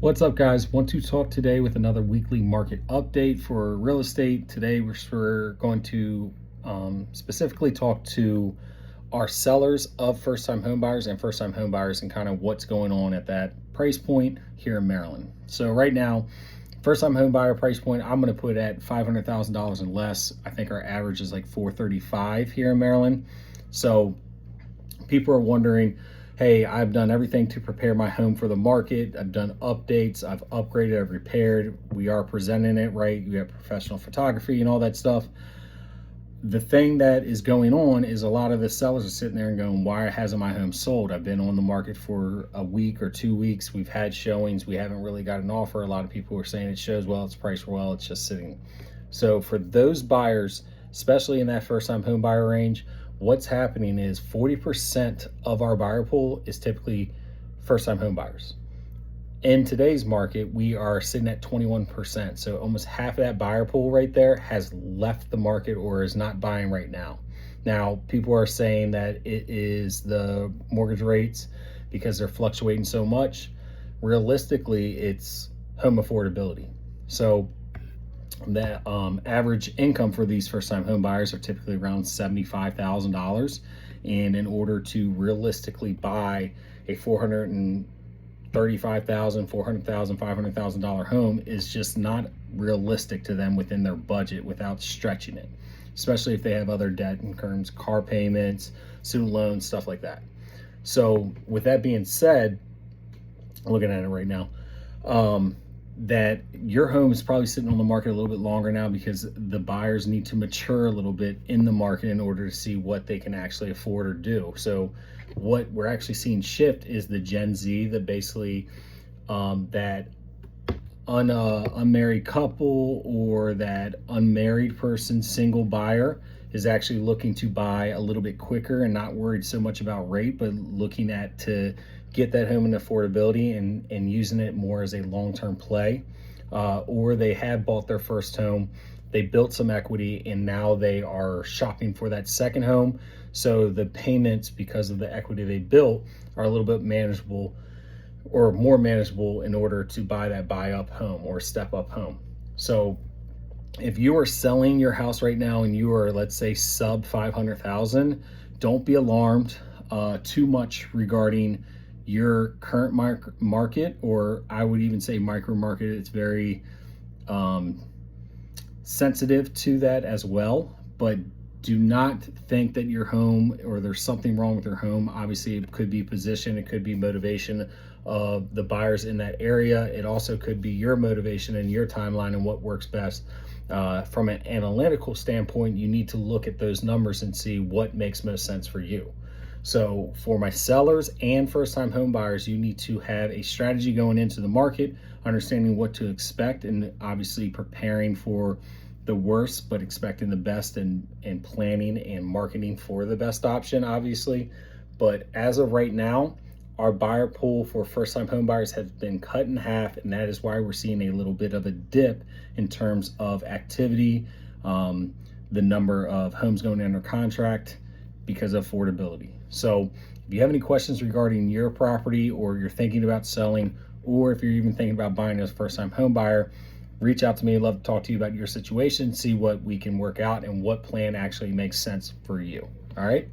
What's up, guys? Want to talk today with another weekly market update for real estate. Today we're going to specifically talk to our sellers of first-time homebuyers and first-time homebuyers and kind of what's going on at that price point here in Maryland. So right now, first-time homebuyer price point, I'm going to put at $500,000 and less. I think our average is like $435 here in Maryland. So people are wondering, hey, I've done everything to prepare my home for the market. I've done updates, I've upgraded, I've repaired. We are presenting it right. We have professional photography and all that stuff. The thing that is going on is a lot of the sellers are sitting there and going, why hasn't my home sold? I've been on the market for a week or 2 weeks. We've had showings. We haven't really got an offer. A lot of people are saying it shows well, it's priced well, it's just sitting. So for those buyers, especially in that first-time home buyer range, what's happening is 40% of our buyer pool is typically first-time home buyers. In today's market, we are sitting at 21%. So almost half of that buyer pool right there has left the market or is not buying right now. Now, people are saying that it is the mortgage rates because they're fluctuating so much. Realistically, it's home affordability. So that average income for these first-time home buyers are typically around $75,000, and in order to realistically buy a $435,000, $400,000, $500,000 home is just not realistic to them within their budget without stretching it, especially if they have other debt in terms of car payments, student loans, stuff like that. So with that being said, looking at it right now, that your home is probably sitting on the market a little bit longer now because the buyers need to mature a little bit in the market in order to see what they can actually afford or do. So what we're actually seeing shift is the Gen Z, that basically that unmarried couple or that unmarried person, single buyer, is actually looking to buy a little bit quicker and not worried so much about rate, but looking at to get that home in affordability and using it more as a long-term play. Or they have bought their first home, they built some equity, and now they are shopping for that second home. So the payments, because of the equity they built, are a little bit manageable or more manageable in order to buy that buy up home or step up home. So if you are selling your house right now and you are, let's say, sub 500,000, don't be alarmed too much regarding your current market, or I would even say micro market. It's very sensitive to that as well, but do not think that your home or there's something wrong with your home. Obviously, it could be position, it could be motivation of the buyers in that area. It also could be your motivation and your timeline and what works best. From an analytical standpoint, you need to look at those numbers and see what makes most sense for you. So for my sellers and first-time home buyers, you need to have a strategy going into the market, understanding what to expect, and obviously preparing for the worst, but expecting the best, and planning and marketing for the best option, obviously. But as of right now, our buyer pool for first-time home buyers has been cut in half, and that is why we're seeing a little bit of a dip in terms of activity, the number of homes going under contract, because of affordability. So if you have any questions regarding your property, or you're thinking about selling, or if you're even thinking about buying as a first-time home buyer, reach out to me. I'd love to talk to you about your situation, see what we can work out and what plan actually makes sense for you. All right.